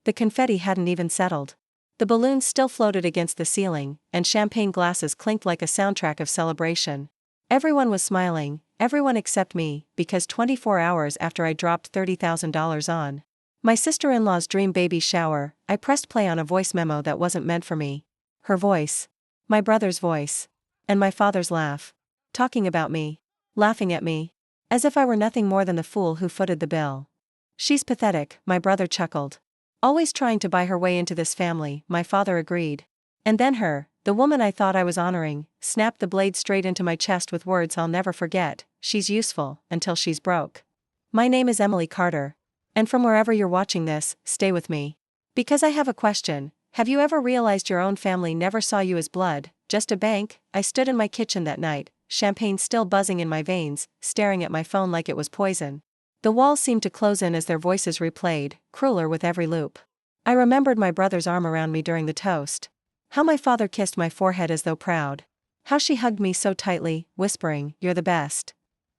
The confetti hadn't even settled. The balloons still floated against the ceiling, and champagne glasses clinked like a soundtrack of celebration. Everyone was smiling, everyone except me, because 24 hours after I dropped $30,000 on my sister-in-law's dream baby shower, I pressed play on a voice memo that wasn't meant for me. Her voice. My brother's voice. And my father's laugh. Talking about me. Laughing at me. As if I were nothing more than the fool who footed the bill. She's pathetic, my brother chuckled. Always trying to buy her way into this family, my father agreed. And then her, the woman I thought I was honoring, snapped the blade straight into my chest with words I'll never forget. She's useful, until she's broke. My name is Emily Carter. And from wherever you're watching this, stay with me. Because I have a question. Have you ever realized your own family never saw you as blood, just a bank? I stood in my kitchen that night, champagne still buzzing in my veins, staring at my phone like it was poison. The walls seemed to close in as their voices replayed, crueler with every loop. I remembered my brother's arm around me during the toast. How my father kissed my forehead as though proud. How she hugged me so tightly, whispering, "You're the best."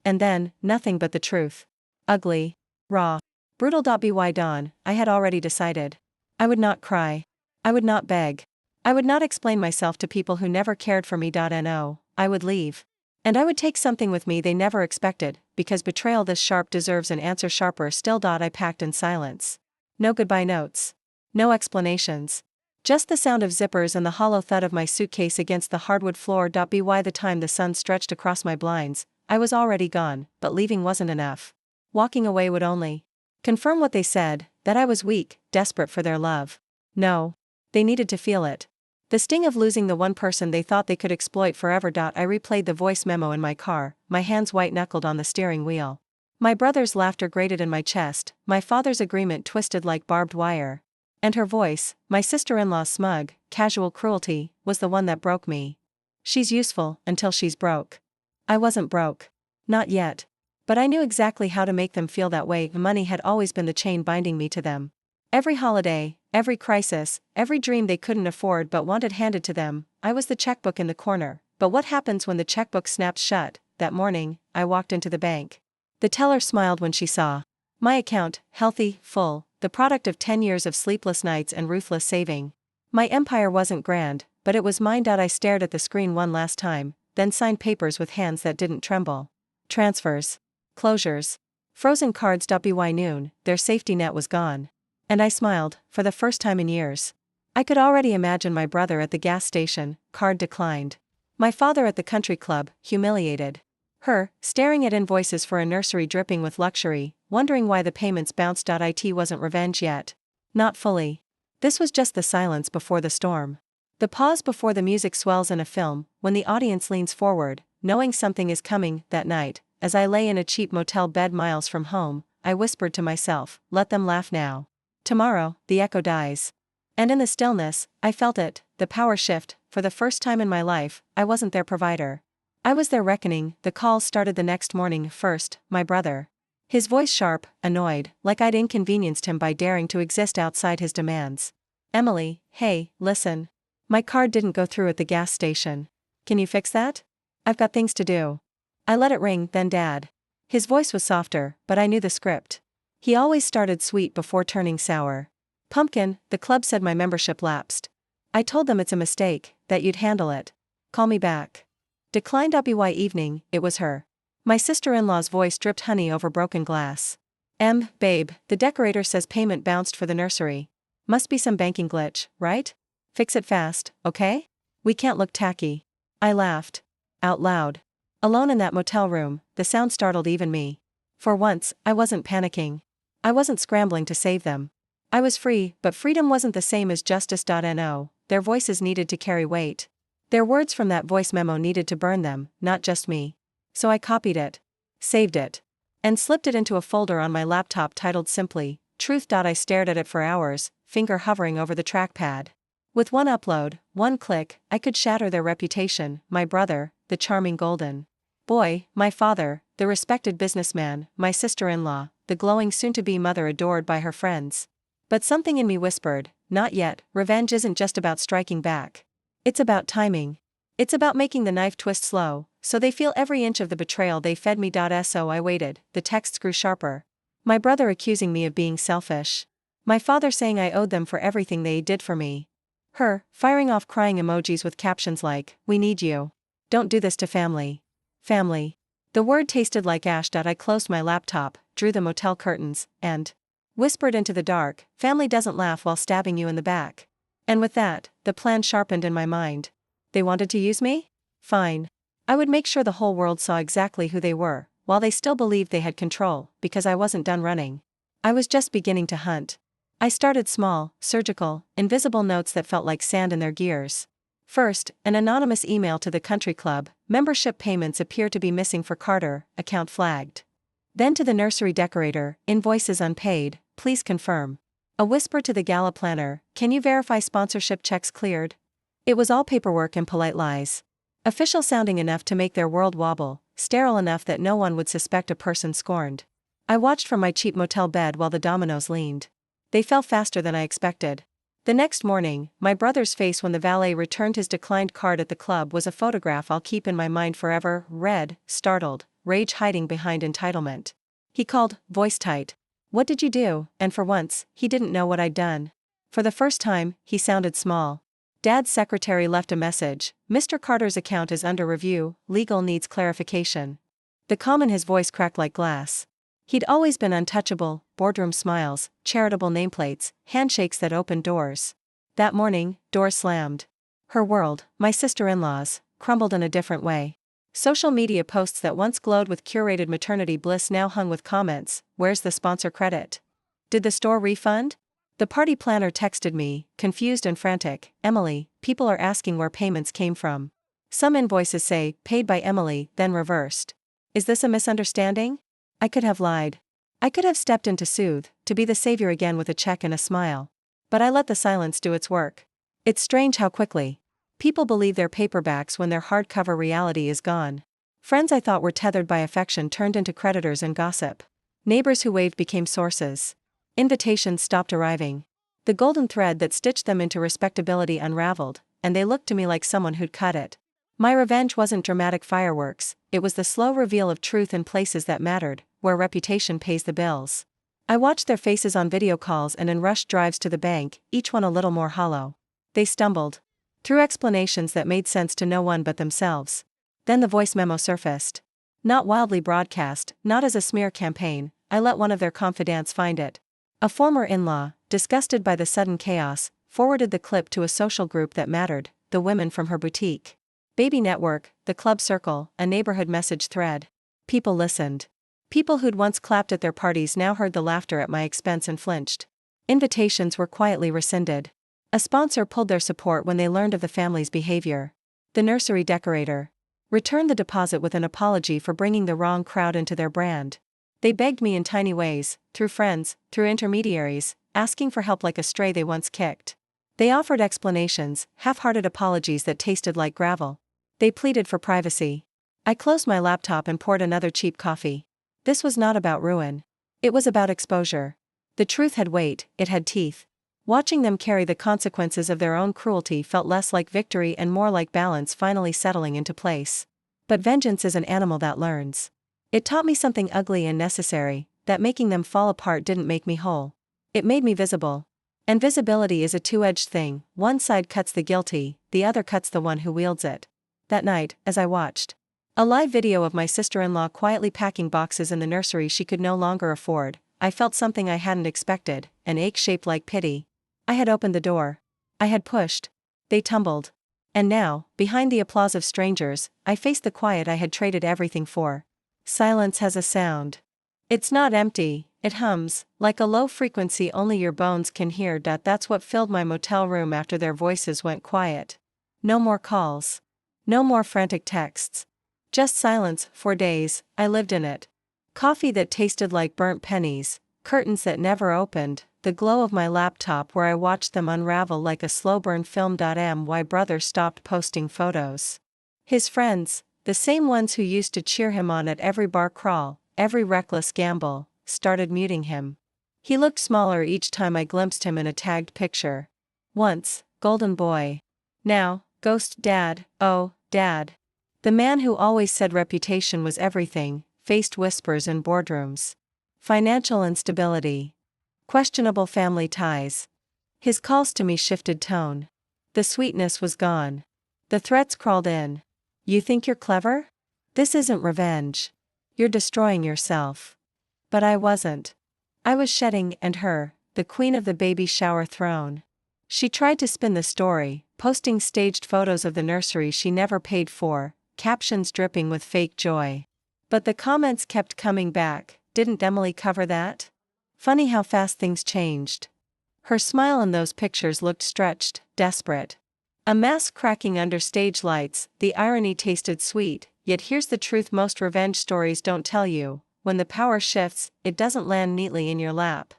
And then, nothing but the truth. Ugly. Raw. Brutal. By dawn, I had already decided. I would not cry. I would not beg. I would not explain myself to people who never cared for me. No, I would leave. And I would take something with me they never expected, because betrayal this sharp deserves an answer sharper still. I packed in silence. No goodbye notes. No explanations. Just the sound of zippers and the hollow thud of my suitcase against the hardwood floor. By the time the sun stretched across my blinds, I was already gone, but leaving wasn't enough. Walking away would only confirm what they said, that I was weak, desperate for their love. No. They needed to feel it. The sting of losing the one person they thought they could exploit forever. I replayed the voice memo in my car, my hands white-knuckled on the steering wheel. My brother's laughter grated in my chest, my father's agreement twisted like barbed wire. And her voice, my sister-in-law's smug, casual cruelty, was the one that broke me. She's useful, until she's broke. I wasn't broke. Not yet. But I knew exactly how to make them feel that way. Money had always been the chain binding me to them. Every holiday, every crisis, every dream they couldn't afford but wanted handed to them, I was the checkbook in the corner. But what happens when the checkbook snaps shut? That morning, I walked into the bank. The teller smiled when she saw my account, healthy, full, the product of 10 years of sleepless nights and ruthless saving. My empire wasn't grand, but it was mine. I stared at the screen one last time, then signed papers with hands that didn't tremble. Transfers. Closures. Frozen cards. By noon, their safety net was gone. And I smiled, for the first time in years. I could already imagine my brother at the gas station, card declined. My father at the country club, humiliated. Her, staring at invoices for a nursery dripping with luxury, wondering why the payments bounced. It wasn't revenge yet. Not fully. This was just the silence before the storm. The pause before the music swells in a film, when the audience leans forward, knowing something is coming. That night, as I lay in a cheap motel bed miles from home, I whispered to myself, let them laugh now. Tomorrow, the echo dies. And in the stillness, I felt it, the power shift. For the first time in my life, I wasn't their provider. I was their reckoning. The calls started the next morning. First, my brother. His voice sharp, annoyed, like I'd inconvenienced him by daring to exist outside his demands. Emily, hey, listen. My card didn't go through at the gas station. Can you fix that? I've got things to do. I let it ring. Then Dad. His voice was softer, but I knew the script. He always started sweet before turning sour. Pumpkin, the club said my membership lapsed. I told them it's a mistake, that you'd handle it. Call me back. Declined. By evening, it was her. My sister-in-law's voice dripped honey over broken glass. Babe, the decorator says payment bounced for the nursery. Must be some banking glitch, right? Fix it fast, okay? We can't look tacky. I laughed. Out loud. Alone in that motel room, the sound startled even me. For once, I wasn't panicking. I wasn't scrambling to save them. I was free, but freedom wasn't the same as justice. No, their voices needed to carry weight. Their words from that voice memo needed to burn them, not just me. So I copied it, saved it, and slipped it into a folder on my laptop titled simply, Truth. I stared at it for hours, finger hovering over the trackpad. With one upload, one click, I could shatter their reputation. My brother, the charming golden boy, my father, the respected businessman, my sister-in-law, the glowing soon-to-be mother adored by her friends. But something in me whispered, not yet. Revenge isn't just about striking back. It's about timing. It's about making the knife twist slow, so they feel every inch of the betrayal they fed me. So I waited, the texts grew sharper. My brother accusing me of being selfish. My father saying I owed them for everything they did for me. Her, firing off crying emojis with captions like, "We need you. Don't do this to family. Family." The word tasted like ash. I closed my laptop, drew the motel curtains, and whispered into the dark, "Family doesn't laugh while stabbing you in the back." And with that, the plan sharpened in my mind. They wanted to use me? Fine. I would make sure the whole world saw exactly who they were, while they still believed they had control, because I wasn't done running. I was just beginning to hunt. I started small, surgical, invisible notes that felt like sand in their gears. First, an anonymous email to the country club, "Membership payments appear to be missing for Carter, account flagged." Then to the nursery decorator, "Invoices unpaid, please confirm." A whisper to the gala planner, "Can you verify sponsorship checks cleared?" It was all paperwork and polite lies. Official sounding enough to make their world wobble, sterile enough that no one would suspect a person scorned. I watched from my cheap motel bed while the dominoes leaned. They fell faster than I expected. The next morning, my brother's face when the valet returned his declined card at the club was a photograph I'll keep in my mind forever: red, startled, rage hiding behind entitlement. He called, voice tight, "What did you do?" And for once, he didn't know what I'd done. For the first time, he sounded small. Dad's secretary left a message, "Mr. Carter's account is under review, legal needs clarification." The calm in his voice cracked like glass. He'd always been untouchable, boardroom smiles, charitable nameplates, handshakes that opened doors. That morning, doors slammed. Her world, my sister-in-law's, crumbled in a different way. Social media posts that once glowed with curated maternity bliss now hung with comments, "Where's the sponsor credit? Did the store refund?" The party planner texted me, confused and frantic, "Emily, people are asking where payments came from. Some invoices say, paid by Emily, then reversed. Is this a misunderstanding?" I could have lied. I could have stepped in to soothe, to be the savior again with a check and a smile. But I let the silence do its work. It's strange how quickly people believe their paperbacks when their hardcover reality is gone. Friends I thought were tethered by affection turned into creditors and gossip. Neighbors who waved became sources. Invitations stopped arriving. The golden thread that stitched them into respectability unraveled, and they looked to me like someone who'd cut it. My revenge wasn't dramatic fireworks, it was the slow reveal of truth in places that mattered, where reputation pays the bills. I watched their faces on video calls and in rushed drives to the bank, each one a little more hollow. They stumbled through explanations that made sense to no one but themselves. Then the voice memo surfaced. Not wildly broadcast, not as a smear campaign, I let one of their confidants find it. A former in-law, disgusted by the sudden chaos, forwarded the clip to a social group that mattered, the women from her boutique. Baby network, the club circle, a neighborhood message thread. People listened. People who'd once clapped at their parties now heard the laughter at my expense and flinched. Invitations were quietly rescinded. A sponsor pulled their support when they learned of the family's behavior. The nursery decorator returned the deposit with an apology for bringing the wrong crowd into their brand. They begged me in tiny ways, through friends, through intermediaries, asking for help like a stray they once kicked. They offered explanations, half-hearted apologies that tasted like gravel. They pleaded for privacy. I closed my laptop and poured another cheap coffee. This was not about ruin. It was about exposure. The truth had weight, it had teeth. Watching them carry the consequences of their own cruelty felt less like victory and more like balance finally settling into place. But vengeance is an animal that learns. It taught me something ugly and necessary, that making them fall apart didn't make me whole. It made me visible. And visibility is a two-edged thing, one side cuts the guilty, the other cuts the one who wields it. That night, as I watched a live video of my sister-in-law quietly packing boxes in the nursery she could no longer afford, I felt something I hadn't expected, an ache shaped like pity. I had opened the door. I had pushed. They tumbled. And now, behind the applause of strangers, I faced the quiet I had traded everything for. Silence has a sound. It's not empty, it hums, like a low frequency only your bones can hear. That's what filled my motel room after their voices went quiet. No more calls. No more frantic texts. Just silence. For days, I lived in it. Coffee that tasted like burnt pennies, curtains that never opened, the glow of my laptop where I watched them unravel like a slow-burn film. My brother stopped posting photos. His friends, the same ones who used to cheer him on at every bar crawl, every reckless gamble, started muting him. He looked smaller each time I glimpsed him in a tagged picture. Once, golden boy. Now, ghost dad. Oh, dad. The man who always said reputation was everything, faced whispers in boardrooms. Financial instability. Questionable family ties. His calls to me shifted tone. The sweetness was gone. The threats crawled in. You think you're clever? This isn't revenge. You're destroying yourself. But I wasn't. I was shedding and her, the queen of the baby shower throne. She tried to spin the story, posting staged photos of the nursery she never paid for, captions dripping with fake joy. But the comments kept coming back. Didn't Emily cover that? Funny how fast things changed. Her smile in those pictures looked stretched, desperate. A mask cracking under stage lights, the irony tasted sweet, yet here's the truth most revenge stories don't tell you: when the power shifts, it doesn't land neatly in your lap.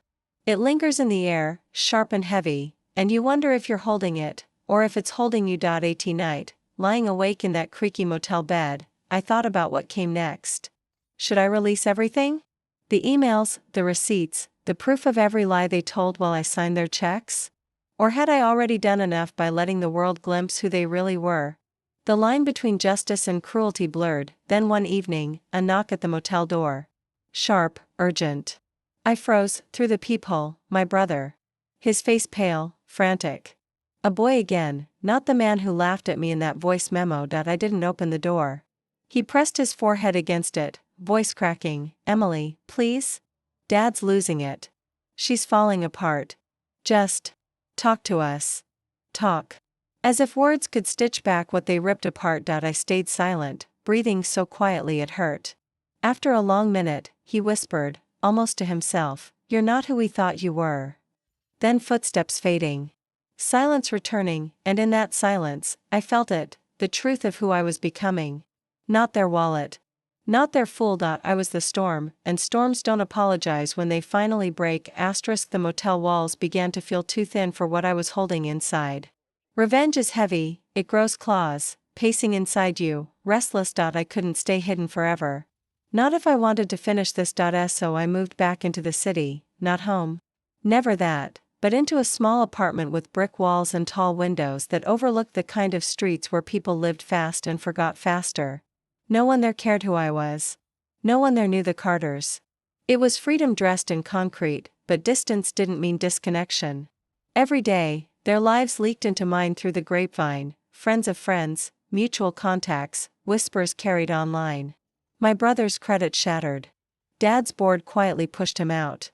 It lingers in the air, sharp and heavy, and you wonder if you're holding it, or if it's holding you. At night, lying awake in that creaky motel bed, I thought about what came next. Should I release everything? The emails, the receipts, the proof of every lie they told while I signed their checks? Or had I already done enough by letting the world glimpse who they really were? The line between justice and cruelty blurred. Then one evening, a knock at the motel door. Sharp, urgent. I froze. Through the peephole, my brother. His face pale, frantic. A boy again, not the man who laughed at me in that voice memo. I didn't open the door. He pressed his forehead against it, voice cracking. Emily, please? Dad's losing it. She's falling apart. Just talk to us. Talk. As if words could stitch back what they ripped apart. I stayed silent, breathing so quietly it hurt. After a long minute, he whispered, almost to himself, "You're not who we thought you were." Then footsteps fading. Silence returning, and in that silence, I felt it, the truth of who I was becoming. Not their wallet. Not their fool. I was the storm, and storms don't apologize when they finally break. The motel walls began to feel too thin for what I was holding inside. Revenge is heavy, it grows claws, pacing inside you, restless. I couldn't stay hidden forever. Not if I wanted to finish this. So I moved back into the city, not home. Never that, but into a small apartment with brick walls and tall windows that overlooked the kind of streets where people lived fast and forgot faster. No one there cared who I was. No one there knew the Carters. It was freedom dressed in concrete, but distance didn't mean disconnection. Every day, their lives leaked into mine through the grapevine, friends of friends, mutual contacts, whispers carried online. My brother's credit shattered. Dad's board quietly pushed him out.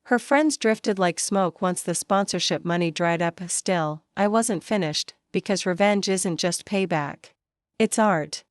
Her friends drifted like smoke once the sponsorship money dried up. Still, I wasn't finished, because revenge isn't just payback. It's art.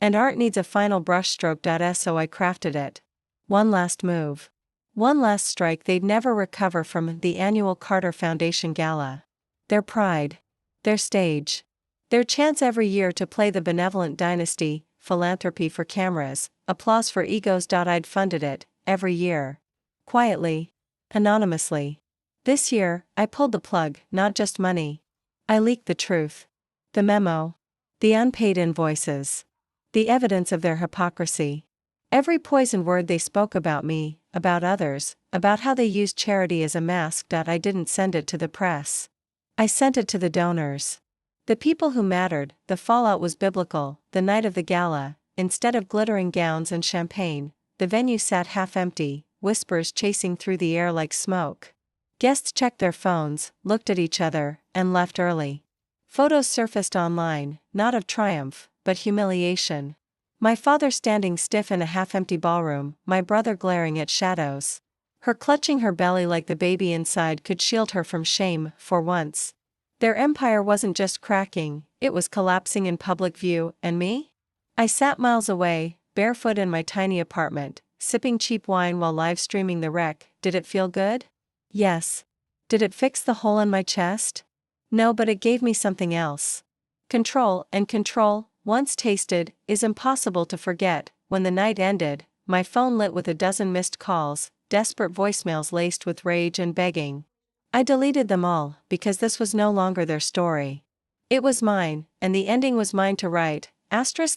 And art needs a final brushstroke. So I crafted it. One last move. One last strike they'd never recover from: the annual Carter Foundation Gala. Their pride. Their stage. Their chance every year to play the benevolent dynasty, philanthropy for cameras, applause for egos. I'd funded it, every year. Quietly. Anonymously. This year, I pulled the plug. Not just money. I leaked the truth. The memo. The unpaid invoices. The evidence of their hypocrisy. Every poisoned word they spoke about me, about others, about how they used charity as a mask. I didn't send it to the press. I sent it to the donors. The people who mattered. The fallout was biblical. The night of the gala, instead of glittering gowns and champagne, the venue sat half empty, whispers chasing through the air like smoke. Guests checked their phones, looked at each other, and left early. Photos surfaced online, not of triumph, but humiliation. My father standing stiff in a half-empty ballroom, my brother glaring at shadows. Her clutching her belly like the baby inside could shield her from shame. For once. Their empire wasn't just cracking, it was collapsing in public view. And me? I sat miles away, barefoot in my tiny apartment, sipping cheap wine while live-streaming the wreck. Did it feel good? Yes. Did it fix the hole in my chest? No, but it gave me something else. Control, and control, once tasted, is impossible to forget. When the night ended, my phone lit with a dozen missed calls, desperate voicemails laced with rage and begging. I deleted them all, because this was no longer their story. It was mine, and the ending was mine to write.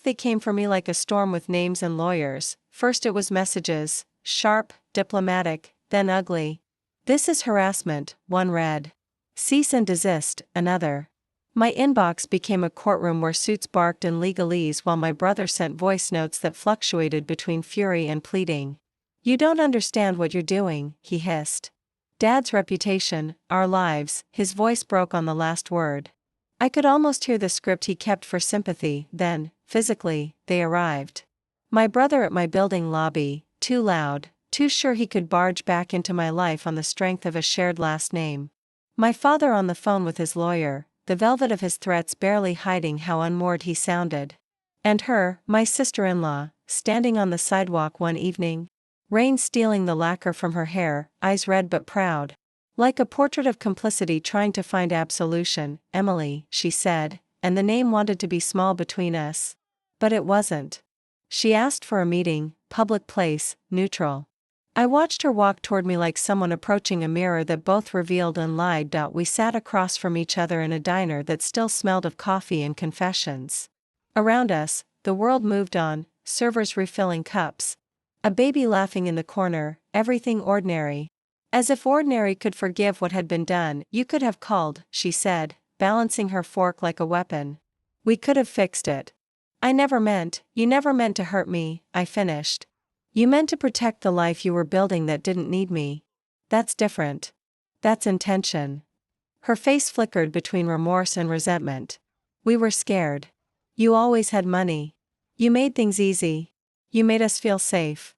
They came for me like a storm with names and lawyers. First it was messages, sharp, diplomatic, then ugly. "This is harassment," one read. "Cease and desist," another. My inbox became a courtroom where suits barked in legalese while my brother sent voice notes that fluctuated between fury and pleading. "You don't understand what you're doing," he hissed. Dad's reputation, our lives. His voice broke on the last word. I could almost hear the script he kept for sympathy. Then, physically, they arrived. My brother at my building lobby, too loud, too sure he could barge back into my life on the strength of a shared last name. My father on the phone with his lawyer, the velvet of his threats barely hiding how unmoored he sounded. And her, my sister-in-law, standing on the sidewalk one evening. Rain stealing the lacquer from her hair, eyes red but proud. Like a portrait of complicity trying to find absolution. Emily, she said, and the name wanted to be small between us. But it wasn't. She asked for a meeting, public place, neutral. I watched her walk toward me like someone approaching a mirror that both revealed and lied. We sat across from each other in a diner that still smelled of coffee and confessions. Around us, the world moved on, servers refilling cups. A baby laughing in the corner, everything ordinary. As if ordinary could forgive what had been done. You could have called, she said, balancing her fork like a weapon. We could have fixed it. You never meant to hurt me, I finished. You meant to protect the life you were building that didn't need me. That's different. That's intention. Her face flickered between remorse and resentment. We were scared. You always had money. You made things easy. You made us feel safe.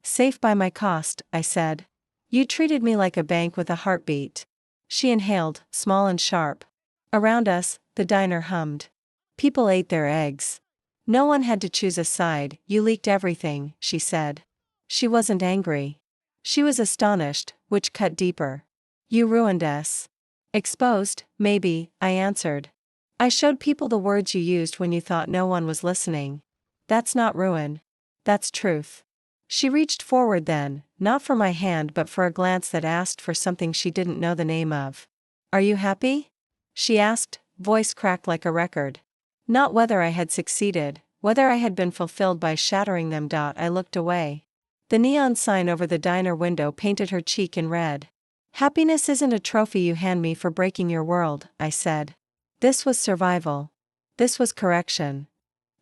Safe by my cost, I said. You treated me like a bank with a heartbeat. She inhaled, small and sharp. Around us, the diner hummed. People ate their eggs. No one had to choose a side. You leaked everything, she said. She wasn't angry. She was astonished, which cut deeper. You ruined us. Exposed, maybe, I answered. I showed people the words you used when you thought no one was listening. That's not ruin. That's truth. She reached forward then, not for my hand but for a glance that asked for something she didn't know the name of. Are you happy? She asked, voice cracked like a record. Not whether I had succeeded, whether I had been fulfilled by shattering them. I looked away. The neon sign over the diner window painted her cheek in red. Happiness isn't a trophy you hand me for breaking your world, I said. This was survival. This was correction.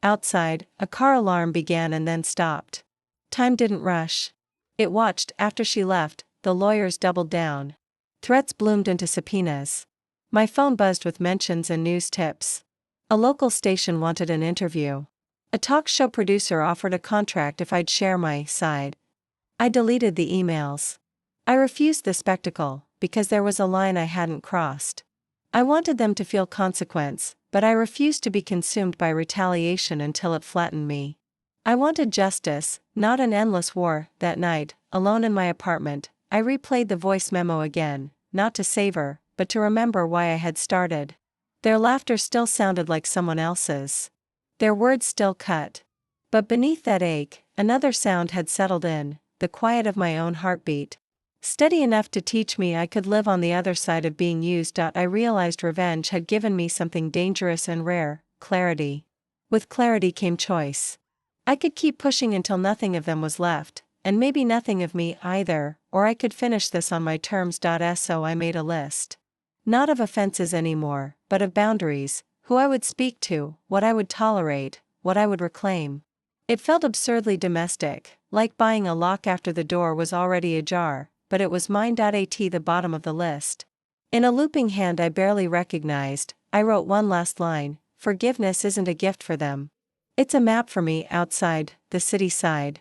Outside, a car alarm began and then stopped. Time didn't rush. It watched. After she left, the lawyers doubled down. Threats bloomed into subpoenas. My phone buzzed with mentions and news tips. A local station wanted an interview. A talk show producer offered a contract if I'd share my side. I deleted the emails. I refused the spectacle, because there was a line I hadn't crossed. I wanted them to feel consequence, but I refused to be consumed by retaliation until it flattened me. I wanted justice, not an endless war. That night, alone in my apartment, I replayed the voice memo again, not to savor, but to remember why I had started. Their laughter still sounded like someone else's. Their words still cut. But beneath that ache, another sound had settled in, the quiet of my own heartbeat. Steady enough to teach me I could live on the other side of being used. I realized revenge had given me something dangerous and rare, clarity. With clarity came choice. I could keep pushing until nothing of them was left, and maybe nothing of me either, or I could finish this on my terms. So I made a list. Not of offenses anymore, but of boundaries, who I would speak to, what I would tolerate, what I would reclaim. It felt absurdly domestic, like buying a lock after the door was already ajar, but it was mine. At the bottom of the list. In a looping hand I barely recognized, I wrote one last line: forgiveness isn't a gift for them. It's a map for me. Outside, the city side.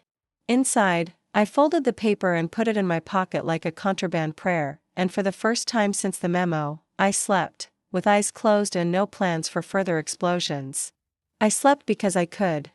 Inside, I folded the paper and put it in my pocket like a contraband prayer, and for the first time since the memo, I slept, with eyes closed and no plans for further explosions. I slept because I could.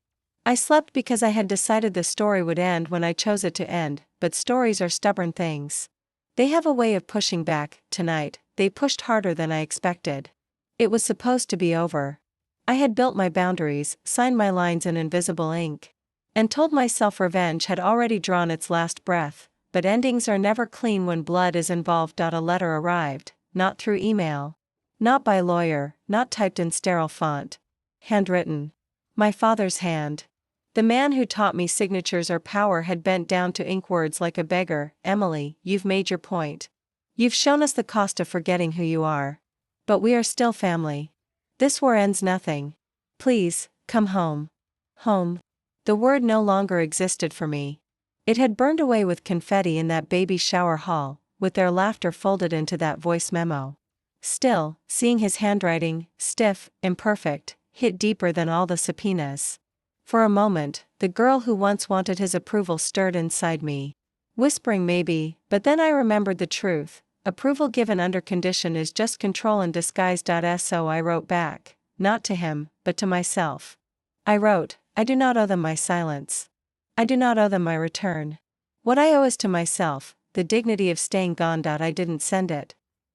I slept because I had decided the story would end when I chose it to end, but stories are stubborn things. They have a way of pushing back. Tonight, they pushed harder than I expected. It was supposed to be over. I had built my boundaries, signed my lines in invisible ink, and told myself revenge had already drawn its last breath, but endings are never clean when blood is involved. A letter arrived, not through email. Not by lawyer, not typed in sterile font. Handwritten. My father's hand. The man who taught me signatures or power had bent down to ink words like a beggar. Emily, you've made your point. You've shown us the cost of forgetting who you are. But we are still family. This war ends nothing. Please, come home. Home. The word no longer existed for me. It had burned away with confetti in that baby shower hall, with their laughter folded into that voice memo. Still, seeing his handwriting, stiff, imperfect, hit deeper than all the subpoenas. For a moment, the girl who once wanted his approval stirred inside me. Whispering maybe, but then I remembered the truth. Approval given under condition is just control in disguise. So I wrote back, not to him, but to myself. I wrote, I do not owe them my silence. I do not owe them my return. What I owe is to myself, the dignity of staying gone. I didn't send it.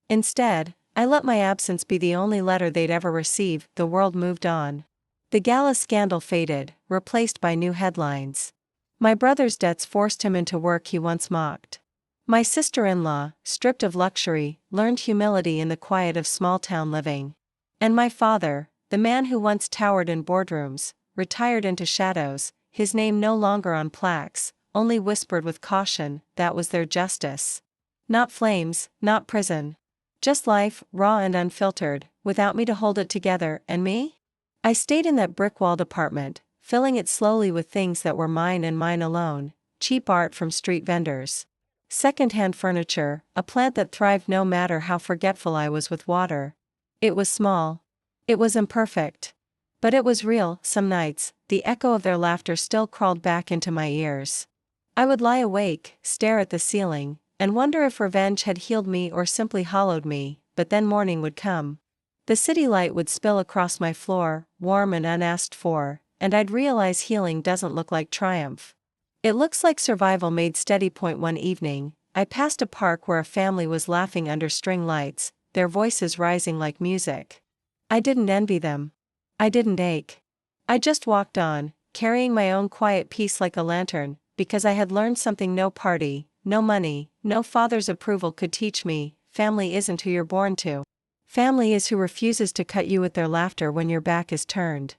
Instead, I let my absence be the only letter they'd ever receive. The world moved on. The gala scandal faded, replaced by new headlines. My brother's debts forced him into work he once mocked. My sister-in-law, stripped of luxury, learned humility in the quiet of small-town living. And my father, the man who once towered in boardrooms, retired into shadows, his name no longer on plaques, only whispered with caution. That was their justice. Not flames, not prison. Just life, raw and unfiltered, without me to hold it together. And me? I stayed in that brick-walled apartment, filling it slowly with things that were mine and mine alone: cheap art from street vendors, second-hand furniture, a plant that thrived no matter how forgetful I was with water. It was small. It was imperfect. But it was real. Some nights, the echo of their laughter still crawled back into my ears. I would lie awake, stare at the ceiling, and wonder if revenge had healed me or simply hollowed me. But then morning would come. The city light would spill across my floor, warm and unasked for, and I'd realize healing doesn't look like triumph. It looks like survival made steady. One evening, I passed a park where a family was laughing under string lights, their voices rising like music. I didn't envy them. I didn't ache. I just walked on, carrying my own quiet peace like a lantern, because I had learned something no party, no money, no father's approval could teach me: family isn't who you're born to. Family is who refuses to cut you with their laughter when your back is turned.